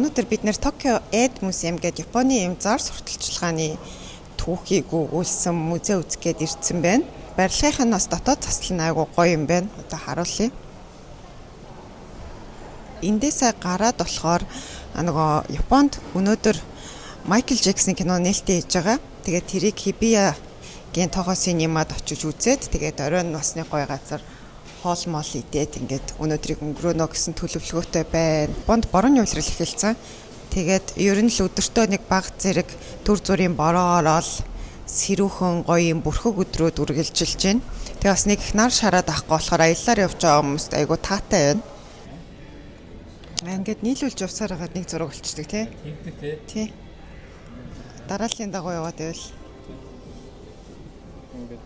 өнөөдөр бид нэр Токио Эд музейм гэдэг Японы юм зар сурталчилгааны түүхийг өгүүлсэн музей үзэх гээд ирсэн байна. Барилгынх нь бас дотоод засал нь айгуу гоё юм байна. Одоо харуулъя. Эндээс гараад болохоор нөгөө Японд өнөөдөр Майкл Джексийн кино нээлттэй хийж байгаа. Тэгээд тэрийг Хибиягийн тогоо синемад очиж үзээд тэгээд оройн насны гоё газар хоол мол идээд ингээд өнөөдрийг өнгөрөөнө гэсэн төлөвлөгөөтэй байна. Бонд борооны улирал эхэлсэн. Тэгээд ер нь л өдөртөө нэг баг зэрэг төр зүрийн бороо ороод сэрүүхэн гоё юм бүрхэг өдрүүд үргэлжилж байна. Тэгээд бас нэг их нар шараад авахгүй болохоор аяллаар явж байгаа хүмүүст айгу таатай байна. Ингээд нийлүүлж явсаар хагаад нэг зураг болчихдаг тий. Тий. Дарааллын дагуу яваад байвал ингээд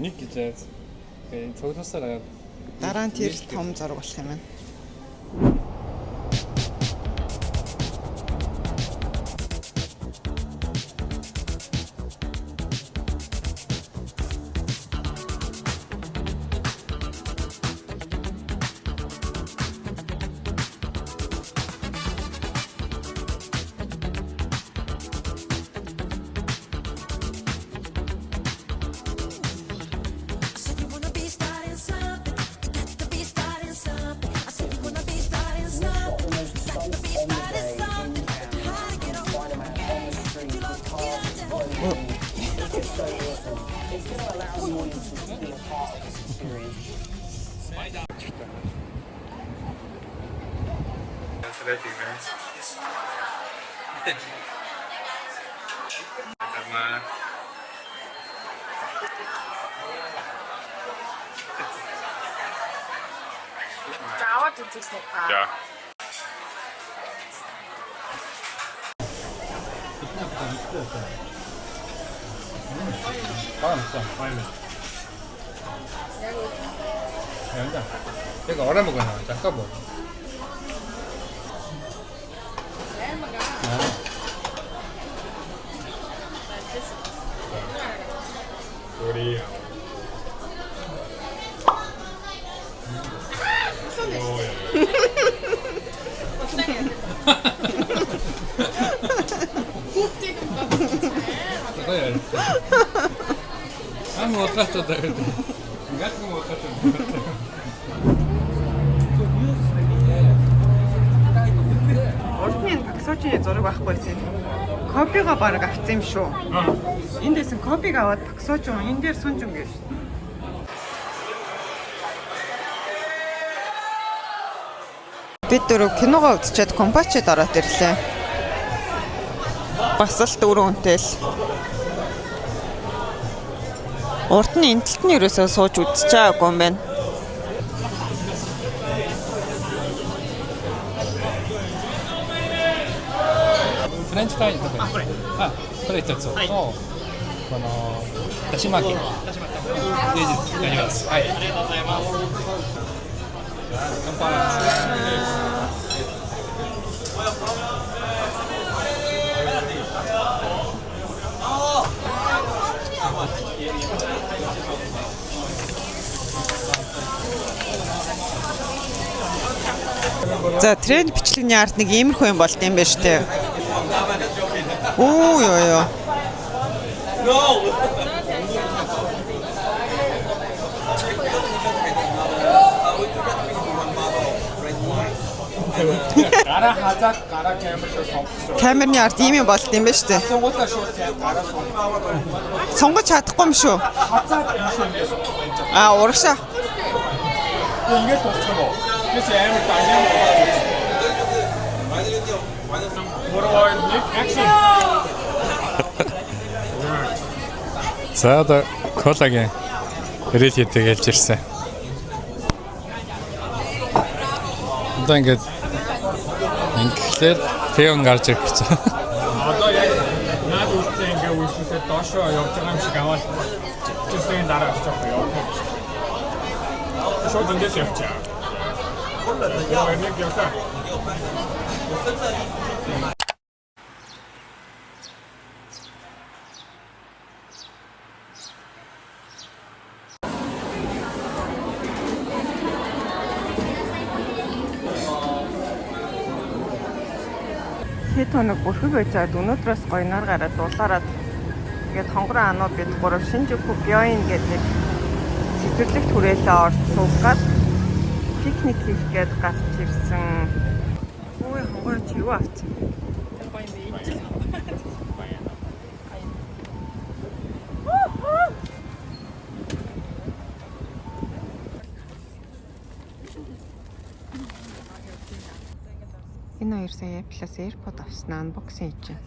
нэг гэж яаж цогцолсоор дараа нь тэр том зураг болох юм байна. Ja. 이거 얼어 먹어요. 잠깐 먹어. 우리 Урдны Паксочны зураг байхгүй байсан. Копиго баг авсан юм шүү. Эндээс нь копиг аваад Паксоч энэ дээр сунж өнгөө шүү. Бид дөрөв киногоо үзчихэд компачид ороод ирлээ. Бас л 4 хүнтэй л. Урд нь энэ талд нь ерөөсөө сууж үзэж байгаагүй юм байна.フレンチフライとか。これ。あ、これ一つ。はい。このだし巻き。だし巻き。やります。はい。ありがとうございます。乾杯。За тренд бичлэгний арт нэг иймэрхүү юм болд юм байна шүү дээ. Оо ёо. Гара хазаад гара камер шиг сонголсон. Камерны арт ийм юм болд юм байна шүү дээ. Сонгуулаа шууд гара сонгоо. Сонгож чадахгүй юм шүү. Хазаад юм шиг ингэ сонгож. Аа урагшаа. Ингээд тусчих юм уу? Тэс амар тань юм. За одоо колагийн релитэй гэлж ирсэн. Одоо ингээд феон гарч ирэх гэж байна. Одоо яг наад үлдсэн ингээд үйлчлээ доошоо явж байгаа юм шиг аваад чиглэлийн дараа авч байгаа юм. Шууд эндээс явчаа. Яа, нэг явсаа. хэд хоног бүрхэг байжгаад өнөөдрөөс гоё нар гараад дулаараад тэгээд хонгороо анууд бид гурав Шинжуку Гёин гэдэг цэцэрлэгт хүрээлээ орж суугаад пикник хийх гээд гарч ирсэн. Ой хонгороо чи юу авчих? Энэ хоёр сая Apple-аас AirPod авснаа unboxing хийж байна.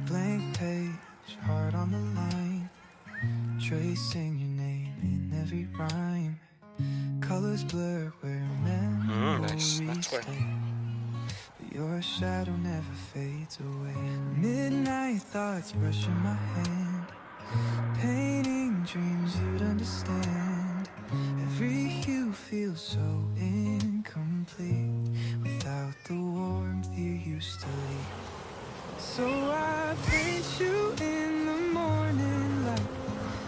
Blank page, heart on the line, tracing your name in every rhyme. Colors blur where memories stay, but your shadow never fades away. Midnight thoughts brushing my hand, painting dreams you'd understand. Every hue feels so incomplete without the warmth you used to leave. So I paint you in the morning light,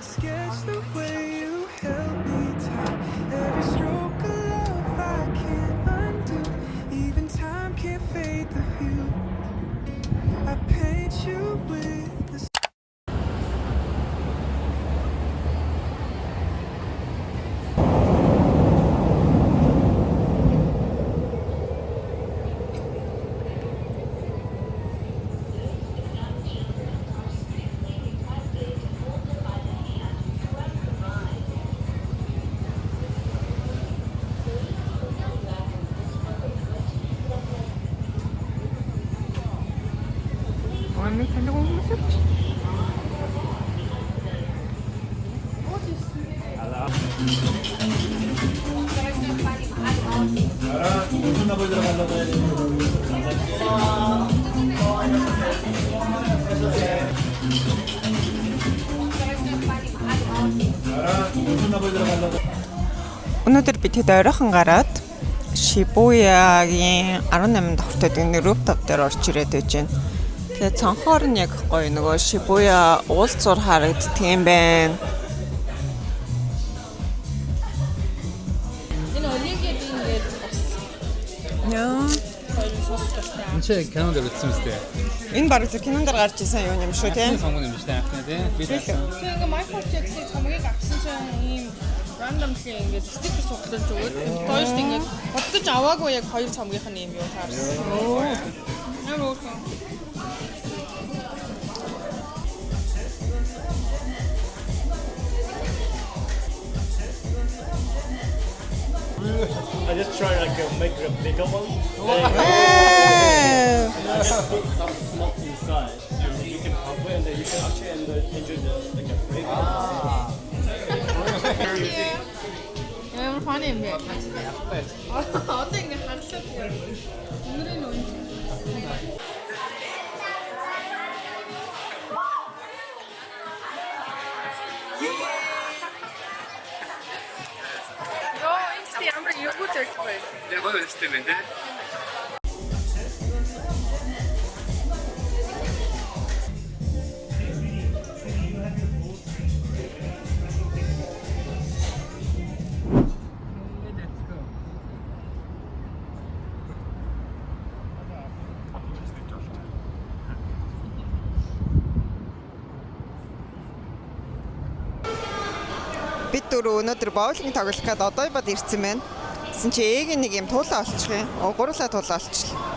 sketch the way you held me tight. Every stroke of love I can't undo, even time can't fade the view. I paint you with the Ой таньдаг хүмүүс үү? Өнөөдөр бид хэд ойрхон гараад Шибуягийн 18 давхрт гэдэг rooftop дээр орж ирээд байж байна. Тэгээд цонхоор нь яг гоё нөгөө Шибуя уулзуур харагддаг юм байна. Энэ олигийн ингээд бас Яа. хоёр сонсож байна. энэ чи кинонд үзсэн мэт дээ. Энэ баг тэр кинонд гарч ирсэн юу юм шүү те. Сонгон юм шүү дээ анхны тий. Би Тэгээ ингээд Michael Jackson цомгийг авсан чинь ийм randomly ингээд стикер суглаж өгөөд хоёрт ингээд бодож аваагүй яг хоёр цомгийнх нь юм юу таарсан. Ямар уу? I just try like make a bigger one. Ээ. I just put some salt inside, and then you can pop it, and then you can actually enjoy the like a flavor. Ямар фан юм бэ? Одоо ингээд харлаад өнөрийн үн. Ямар юу гэж вэ? яг гоё систем байна тий. Бид дөрөв өнөөдөр боулинг тоглох гээд одоо бод ирсэн байна. Тэгсэн чи ээгийн нэг юм туулаа олчих юм. Гурлаа туулаа олчлаа.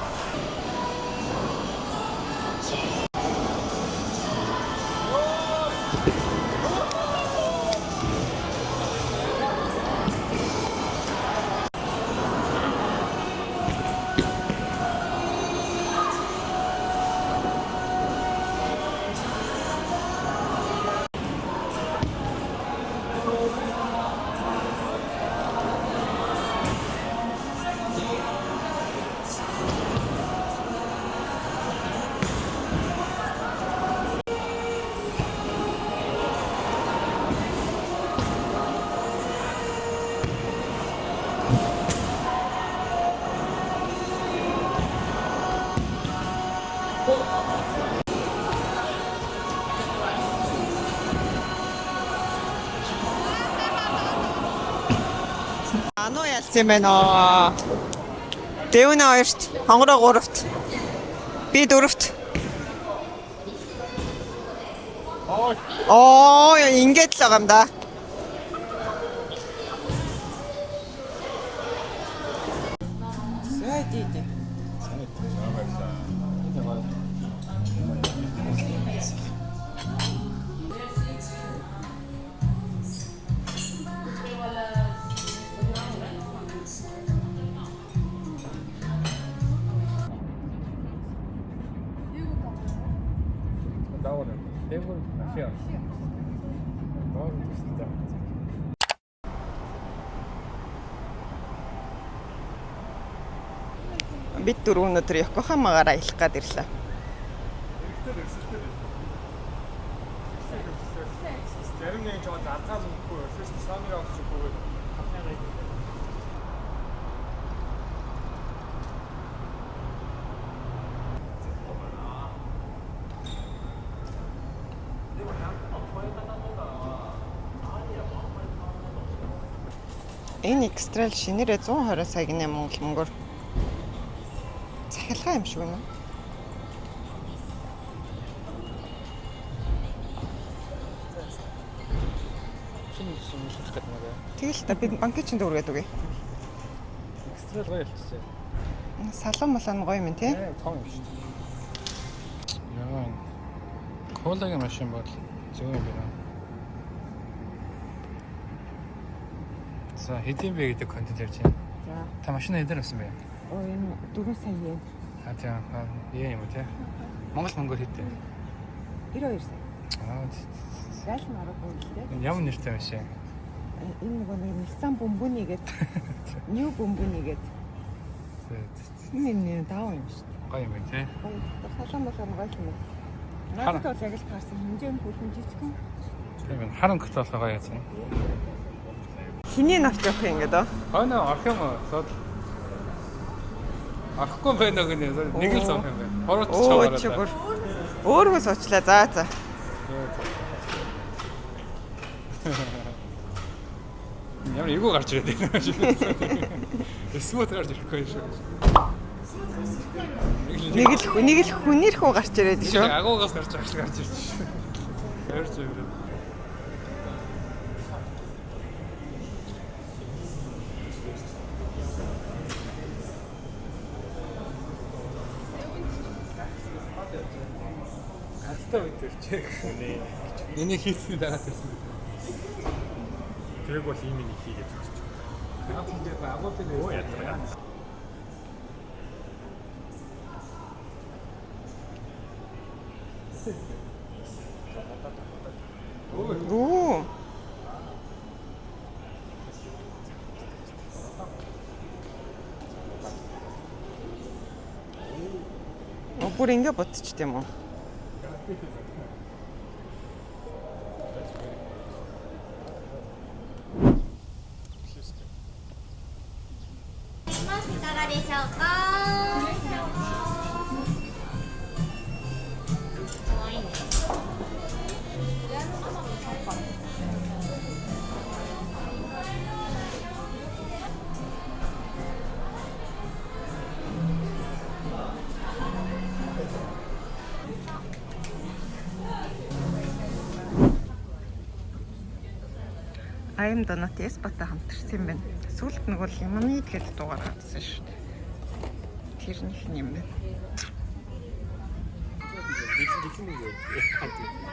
гарсан юм байна. Дэвнэ 2-т, хонгороо 3-т. Би 4-т. Ингээд л байгаа юм да. Сайдид. 나오는 대부분 아시아. 나오는 있습니다. Бид дөрөв өнөдөр Йокохамагаар аялах гээд ирлээ. Зарим нэг жоо зарцаа зүггүй, фэст самираа авчихгүй. Энэ экстрал шинээрээ 120 саяны Монгол мөнгөөр цахилгаан юм шиг байна. шинэ шилжих гэдэг нэг. Тэгэл та бид банкны чинь дүүргээд үгүй. Экстрал гоё болчихсон. Салон малан гоё юм тий. Том юм шүү. Яа. Колагийн машин бол зөв юм байна. За хэдийн бэ гэдэг контент ярьж байна. За. Та машина хэдээр авсан бэ? Энэ 4 сая yen. Тийм. Яа юм те. Монгол мөнгөөр хэдтэй? 92 сая. Аа. Гал марахгүй л тий. Энэ ямар нэртэй машин? Энэ нэг Nissan Bumbuni гэдэг. New Bumbuni гэдэг. Энэ дав юм шүү дээ. Гоё юм байна те. Салон малан гоё юм. Надад бол яг л таарсан хэмжээнд бүрхэн жижигхэн. Тийм байна. Харанхт болохоор гоё яасан. Хиний навч явах юм ингээд аа. Хойно орох юм уу? Ахгүй байна гэнэ. Нэг л зам юм байна. Хорот чаваараа. Чигээр. Өөрөө суучлаа. За за. Ямар эйгүү гарч ирээд байна шүү. Смут гарч ирэхгүй шүү. Нэг л хүнийрхүү гарч ирээд шүү. Агуугаас гарч ирж шүү. Ярьж ирээд. Астаа үтэрч. Энийг хийсний дараа тэрсэн. Тэрэг бол ийм нэг хийгээд зүгч. Наад хийгээд агуулын Оо ядраа. Оо. Бүр ингэ ботчих тийм үү? Аим донот Эспатай хамтарсан юм байна. Сүүлд нэг бол Lemonade гэдэг дугаар гаргасан шүү дээ. Тэрнийх юм байна.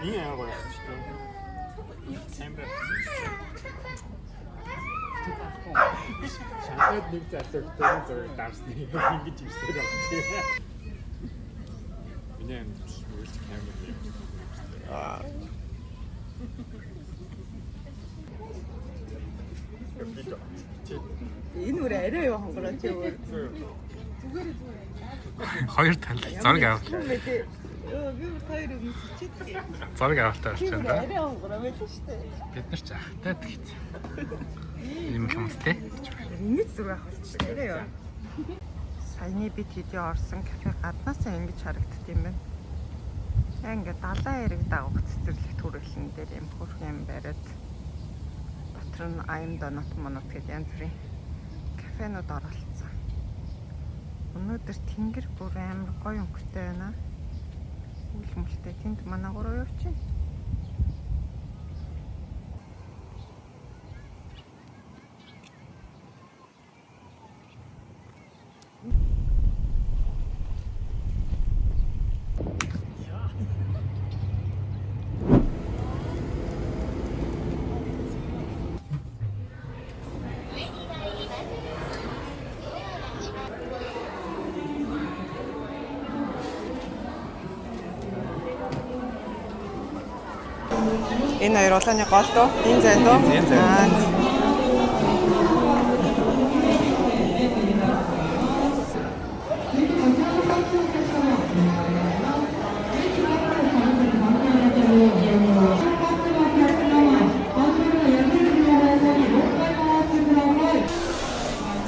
Энэ аягаа яахгүй шүү. Самбар. Шахаад нэг залуутай зураг дарсны ингэж ирсээр байна. Миний амт үйлч камер юм. Энэ үр арай юу хонгороо чи өөр. Хоёр тал зураг авах. Би хоёр өмсчихэд Зураг авалтаа болж байна да. арай хонгороо байлаа шүү дээ. Бид нар ч ахтай тэгт. Ийм хүмүүстэй. Ингэж зураг авах болчих арай юу. Саяны бид видео орсон кафе гаднаасаа ингэж харагддаг юм байна. Ингээд далайн эрэг дагуух цэцэрлэгт хүрээлэн дээр юм хөрх юм бариад дотор нь аим донот монот гэдэг янз бүрийн кафенууд оролцсон. Өнөөдөр тэнгэр бүр амар гоё өнгөтэй байна. Үл мөлтэй тэнд манай гурав явчихна. Энэ хоёр улааны гол доо. Энэ зайн доо. Энэ зайн.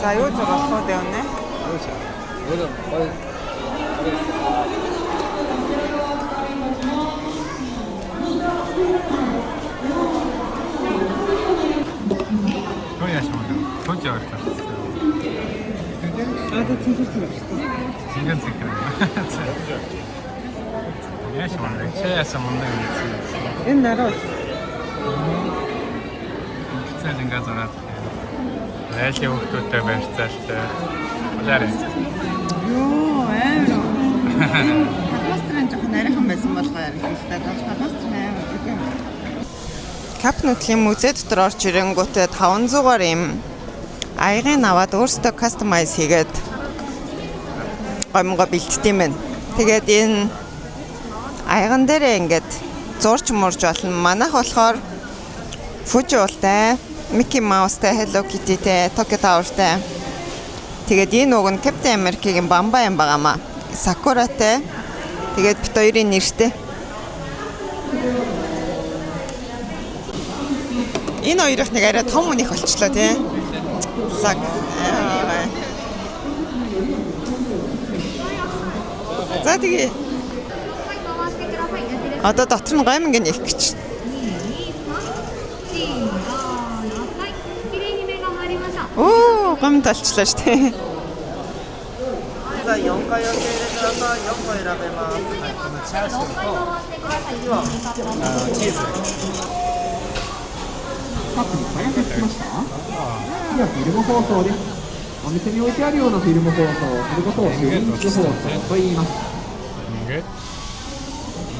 За юу зурглах вэ өнөө? Өөрөө гоё. Тояш мөн. Тонч явах. Одоо цэцэрсэн шүү дээ. Зингэн зингэн. Яаш мөн. Чаяасан мөн. Энэ наруу. Цэцэн ингээ зараад. Айлын хүмүүстэй барьцаалтай. Улаарай. Йоо, амар. Хавмастрын жоохон нарийнхан байсан болохоор хэлдэг. Хавмастрын амар гэдэг. Капнутлийн музей дотор орж ирэнгүүтээ 500-аар юм аягийн аваад өөрсдөө кастомайз хийгээд гомго бэлддэм байна. Тэгээд энэ аяган дээрээ ингээд зурч мурж болно. Манайх болохоор Fuji уултай, Mickey Mouse-тай, Hello Kitty-тэй, Tokyo Tower-тай. Тэгээд энэ уг нь Captain America-гийн Bamba юм байгаамаа. Sakura-тай. Тэгээд бит хоёрын нэртэй. Энэ хоёрын нэг арай том үнийх болчлоо тий. Лаг. За тэгээ. Одоо дотор нь гоминг нээх гэж. Оо, гом талчлаа шүү дээ. За 4回予定でください。4個選べます。チャーシューとチーズ。カップに開発しました。次はフィルム放送です。お店に置いてあるようなフィルム放送、それこそフィルム放送と言います。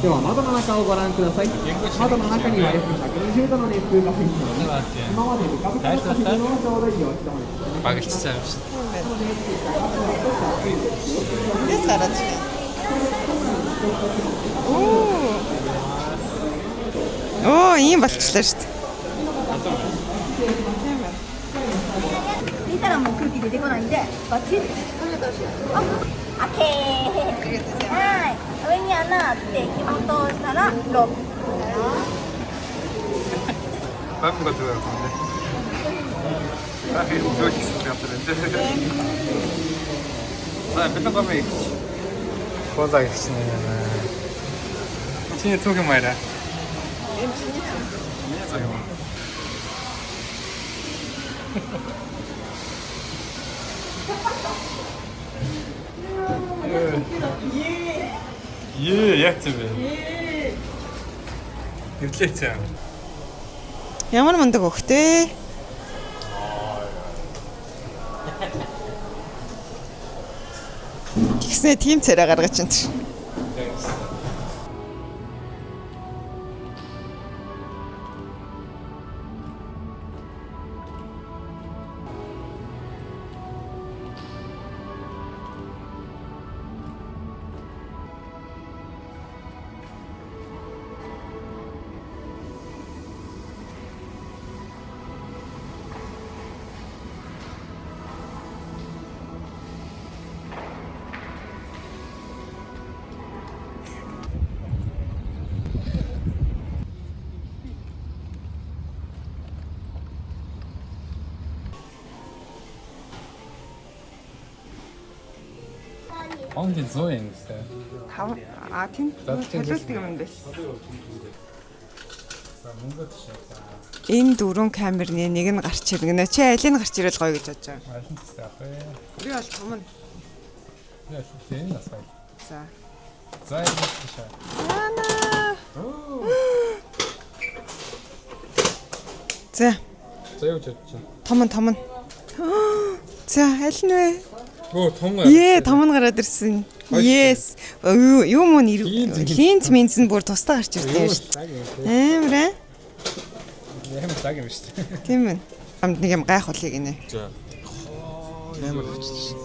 では窓の中をご覧ください。窓の中には約120度の熱風が吹いており、今までブカブカだったフィルムをちょうどいいお人です。Багчсан. Тэс гараад байна. Оо, ийм болчихлоо шүү дээ. 見たらもう空気出てこないんでバッチリです。あ、オッケー。はい。上に穴あって紐通したらロック。 Бам гот зөө. Аа хий зөө хийсэн юм байна. Аа бид нэг юм. Кола хийсэн юм. Чиний цог юм аа. Энэ чиний цог. Миний цог юм. Яг тийм ээ. Хэвлээцээ. Ямар мундаг хөхтэй. Тэгснэ тийм царай гаргаж чинь. Онгийн 100 юм гэсэн. Тийм солиулдаг юм байна. Мөнгө тийш. Энэ дөрвөн камерны нэг нь гарч ирнэ. Чи алийг гарч ирэл гоё гэж бодож байгаа. Аль нь тест авах вэ? Би бол том нь. Яа, тийм насаа. За. За энэ тийш. Ана. За. За юу ч чинь. Том нь. За, аль нь вэ? Оо, том гоо. Ее, том нь гараад ирсэн. Yes. Юу мөн линз минз нь бүр тусдаа гарч ирсэн шүү дээ. Амар аа. Ямар цаг юм шүү дээ. Тийм ээ. Амд нэг юм гайхуулъя гинэ. За. Ямар хэвчээ.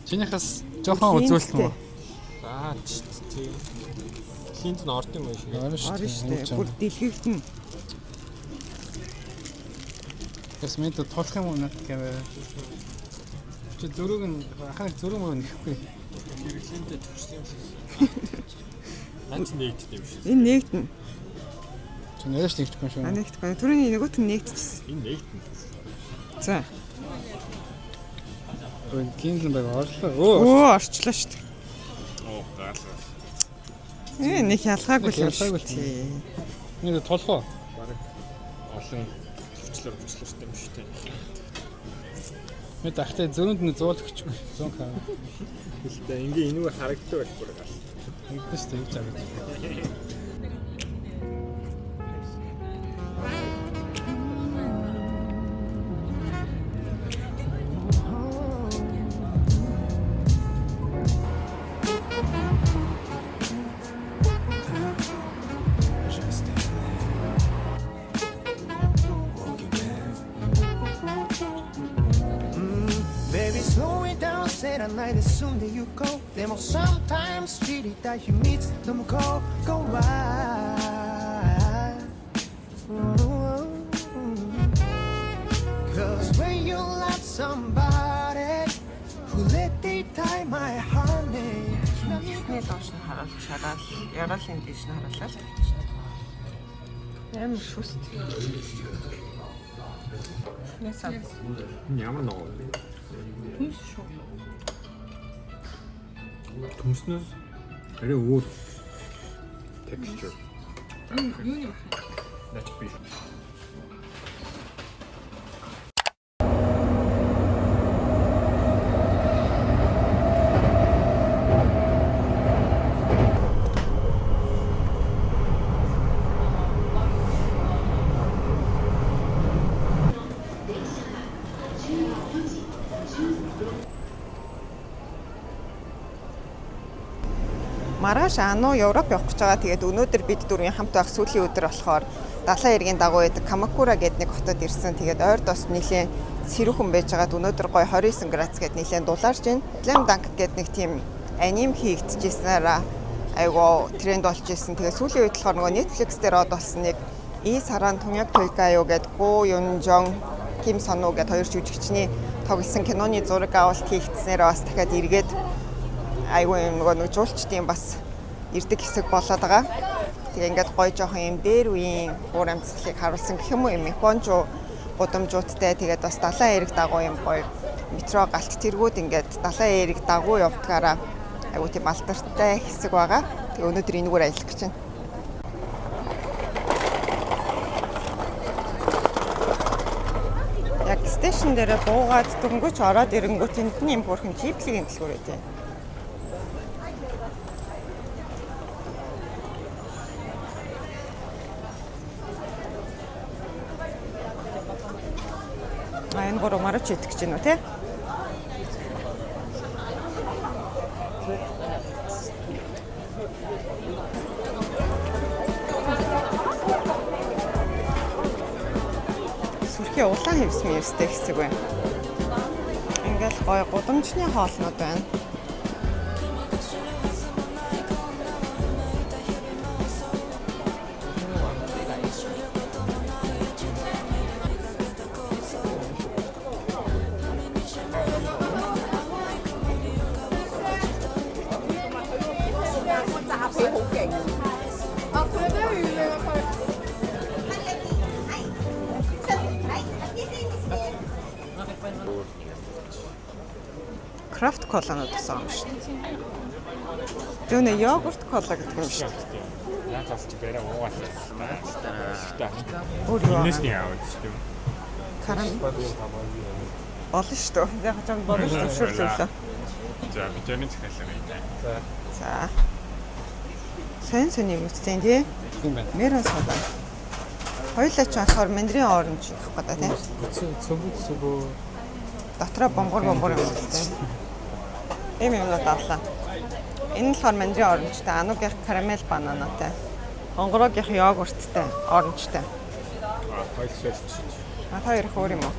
Чинийхээс жоохон үзүүлсэн үү? Аа тийм. Хинт нь орд юм шиг. Орно шүү дээ. Бүр дэлгэгдэн. Яс мэд тулах юм уу над камера. Чи зөрөг нь ханаа зөрөг мөн нэхгүй. Хэрэглэнтэй төгссөн юм шиг. Наач нэгддэг юм шиг. Энэ нэгдэн. Чи нэрэж нэгдэхгүй шүү. Нэгдэхгүй. Түрүүний нөгөөт нь нэгдчихсэн. Энэ нэгдэн. За. Өн кинлэн баг орлоо. Оо, орчлоо шүү дээ. Оо, гаалаа. Нэг ялгаагүй юм шүү. Нэг толгоо. Бараг олон хүчлэр шүү дээ юм шүү дээ. Мэд ахтай зөрөнд нь зуулчихгүй. 100 км. Гэхдээ ингээ энэгээр харагддаг байхгүй гал. Ингэдэж шүү дээ гэж байгаа. Baby, slow it down, say the night as soon as you go. Then sometimes treat it that you meet them go wild. Cause when you love somebody who let they tie my honey. Нэг доош нь хараал чагаал яраалын дэш нь хараалаа. Ямар шүст. Ясаа. Ямар нэг Төмснөөс арай өөр texture. Юуны бах. That's beef. Маргааш Ану Европ явах гэж байгаа. Тэгээд өнөөдөр бид дөрвийн хамт байх сүүлийн өдөр болохоор далайн эргийн дагуу байдаг Камакура гэдэг нэг хотод ирсэн. Тэгээд ойр дос нэлээд сэрүүхэн байж байгаад өнөөдөр гой 29 градус гээд нэлээд дулаарж байна. Slam Dunk гэдэг нэг тийм аним хийгдчихсэн айгуу тренд болж исэн. Тэгээд сүүлийн үед болохоор нөгөө Netflix дээр од болсон нэг И саран Туньяк Толькаё гэдэг Го Юнжон Ким Сону гэдэг хоёр жүжигчний тоглосон киноны зураг авалт хийгдснээр бас дахиад эргээд айгүй юм нөгөө жуулчдын бас ирдэг хэсэг болоод байгаа. Тэгээ ингээд гоё жоохон юм дээр үеийн уур амьсгалыг харуулсан гэх юм уу юм Японч гудамжуудтай тэгээд бас далайн эрэг дагуу юм гоё метро галт тэргүүд ингээд далайн эрэг дагуу явдгаараа айгүй тийм алдартай хэсэг байгаа. Тэгээ өнөөдөр энэгээр аялах гэж байна. Яг стейшн дээр буугаад дөнгөж ороод ирэнгүүт тэнд нь юм бүрхэн чиплийн дэлгүүр байдیں۔ Энэ гурав марч идэх гэж байна уу те? Сүрхий улаан хэвсмэн ёстой хэсэг байна. Ингээл гоё гудамжны хоолнууд байна. Крафт коланууд гэсэн юм шүү дээ. Төвнө йогурт кола гэдэг юм шүү дээ. засч бэрэ уугаалаа. Өөр юу? Инэсний аваад шүү. Карам болно шүү дээ. Яг ч юм болно шүү зөвшөөрлөө. За бидний захиалга. За. Сайн юм үстэй тий. Тийм байна. Мэрэн сода. Хоёулаа ч болохоор мандрин оранж гэх гэдэг тий. Цөбөө Дотроо бомбор юм үстэй. Ийм юм дадлаа. Энэ нь болохоор мандрин оранжтай, ануугийнх карамел бананатай. Хонгороогийн йогурттай, оранжтай. Хоёул шилж. Хоёр их өөр юм уу?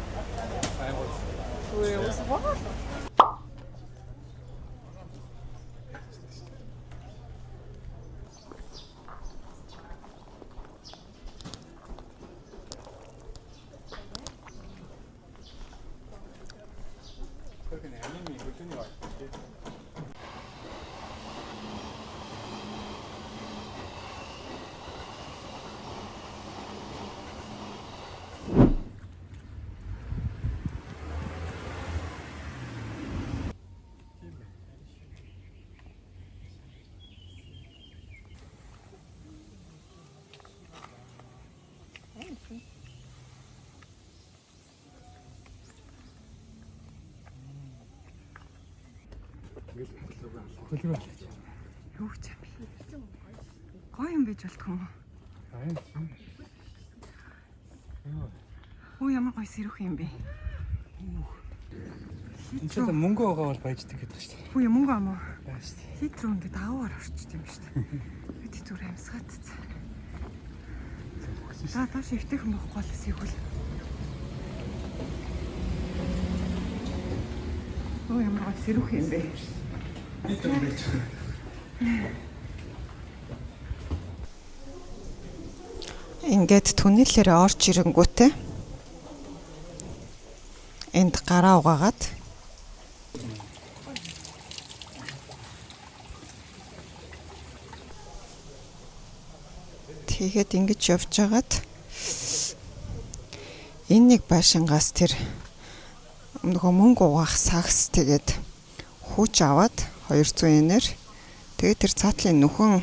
Юу ч юм бэ? Гоё юм байж болтгоо юм уу? Оо ямар гоё сэрүүх юм бэ? энэ ч мөнгө байгаа бол баяждаг гэдэг шүү дээ. Хүү юм мөнгө ам уу? Баяж шүү дээ. Хит рүү ингээд аваар орчт юм шүү дээ. Бид түр амьсгаад. За тааш өвтөх юм бохгүй л сэгүүл. Оо ямар гоё сэрүүх юм бэ? Ингээд түнэлээр орж ирэнгүүтээ энд гараа угаагаад тэгээд ингэж явж байгаад энэ нэг байшингаас тэр нөгөө мөнгө угаах сакс тэгээд хүүч аваад 200 yen-ээр тэгээд тэр цаатлын нүхэн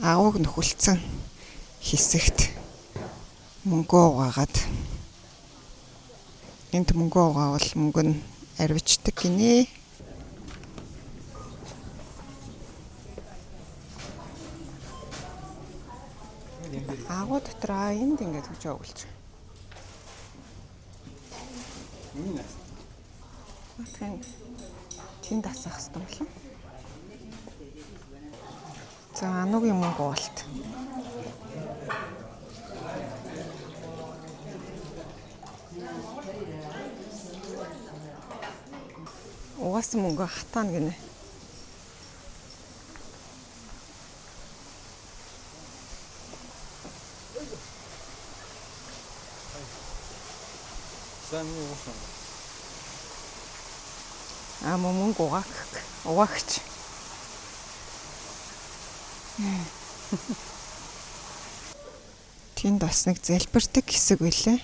агууг нөхөлцсөн хэсэгт мөнгө угаагаад энд мөнгө угаавал мөнгө нь арвичдаг гинэ. Агуу дотроо энд ингэж өгч өгүүлж. Тэнд асах хэрэгтэй болов. За ануугийн мөнгө угаалт. Угаасан мөнгө хатаана гинэ. Мөнгө угаагч. Тэнд бас нэг залбирдаг хэсэг байлээ.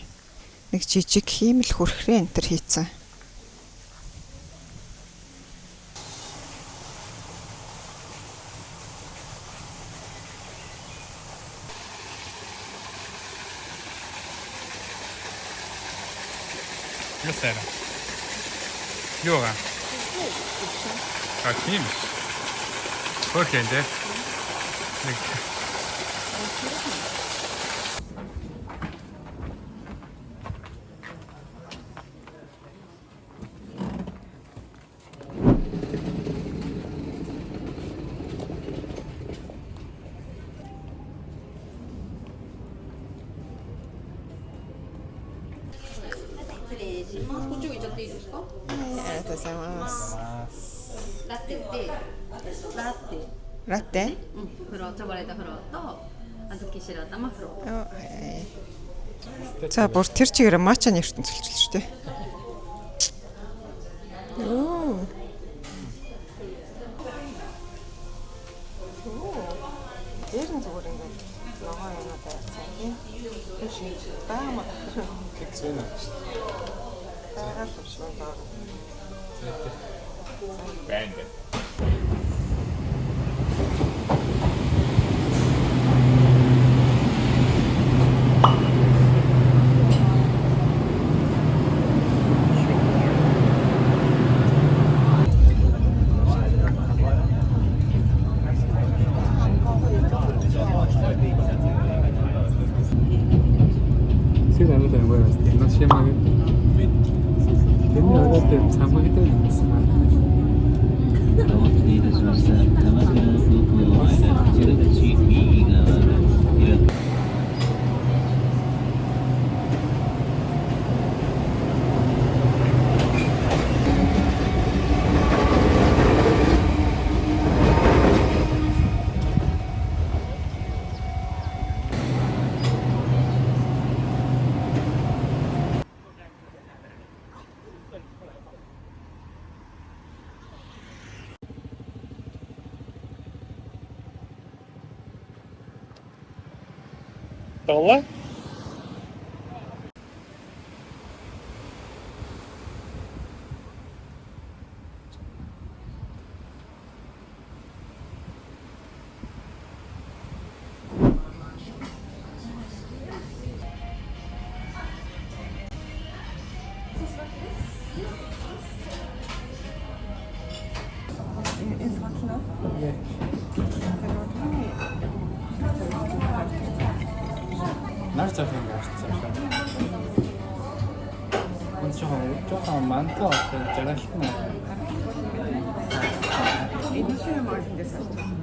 Нэг жижиг хиймэл хүрхрээ энэ төр хийцэн. Cos'era? Yoga? Ah, kim? Bakende. Latte? チョコレートフローと小豆白玉フロー。 За бүр тэр чигээр мача нэртэн цэлчил шүү дээ. Оо. Дээр нь зүгээр ингээд ногоо юм аа тавьсан тийм. Тэр шиг баамаа. Тэг зүүн аа шүү дээ. Бага төвшмөн баа. Band. 심하게. 맨날 어릴 때 잠을 때는 무슨 말. お待たせいたしました。鎌倉空港は10口右側が。 Доллар? Нарчаа юм яарсан. Он жоохон мантаа жаргалтай. Энэ чинь маашиндээс авчихсан.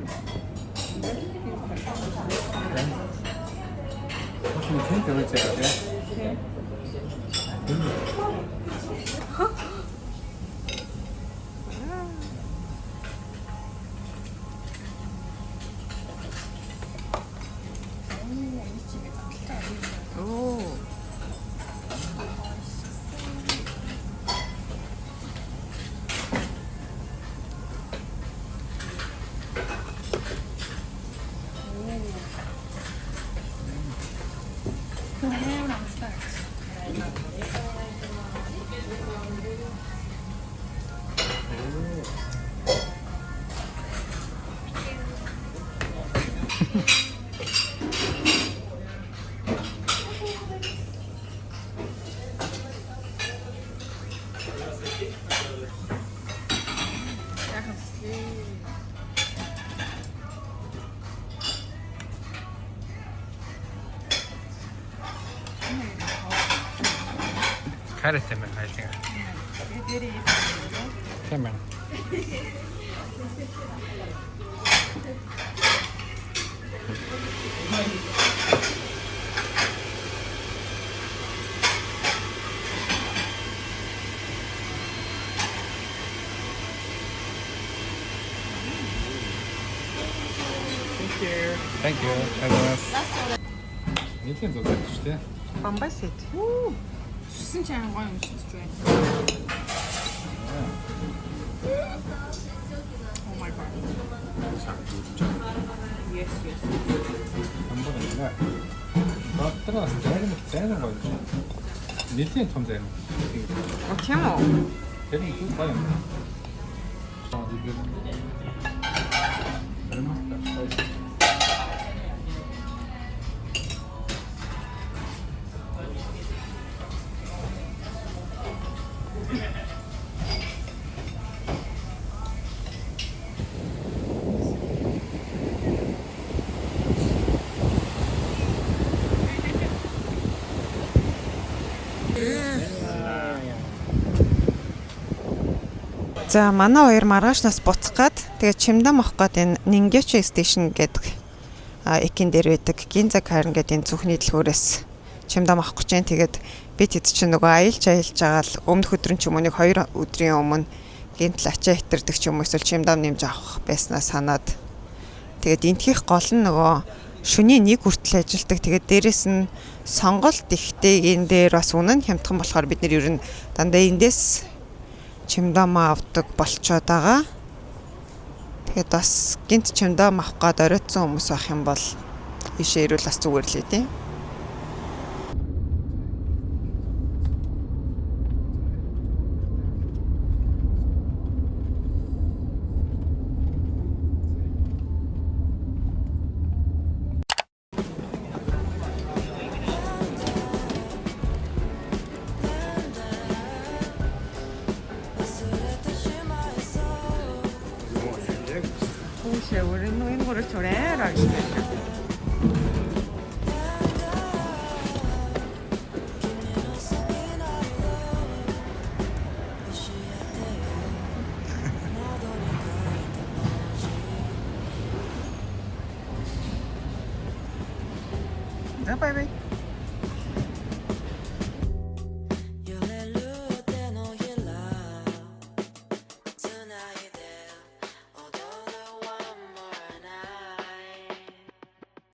Очень тэнтэй үзээ. Каретэмэн хайсан. Тэмэн. Thank you. Нийлэн зогсож шүү дээ. Бомбай сет. Шүсэн чам гоё юм шиг байна. Oh my god. Yes, yes. 한번에 들어가서 자는 거죠. нийлэн том займ. Тийм үү? Тэр нь юу гоё юм. За манай хоёр маргаашнаас буцах гад тэгээ Чимдам авах гад энэ Нингячи стейшн гэдэг экин дээр байдаг Гинза Карен гэдэг энэ зүрхний дэлгүүрээс Чимдам авах гэж байна. Тэгээд бид хэд чинь нөгөө аялж байгаа л өмнөх өдрөн ч юм уу нэг 2 өдрийн өмнө гинтл ачаа хитэрдэг ч юм уу эсвэл Чимдам нэмж авах байснаа санаад тэгээд энтхийх гол нь нөгөө шөнийн 1 хүртэл ажилдаг. Тэгээд дээрэс нь сонголт ихтэй энэ дээр бас үнэн хямдхан болохоор бид нэр ер нь дандаа эндээс Чимдам авдаг болчоод байгаа. Тэгээд бас гинт Чимдам авах гээд оройтсон хүмүүс байх юм бол ийшээ ирүүл бас зүгээр л ээ. 혹시 우리 노인고를 조래라 За бай бай.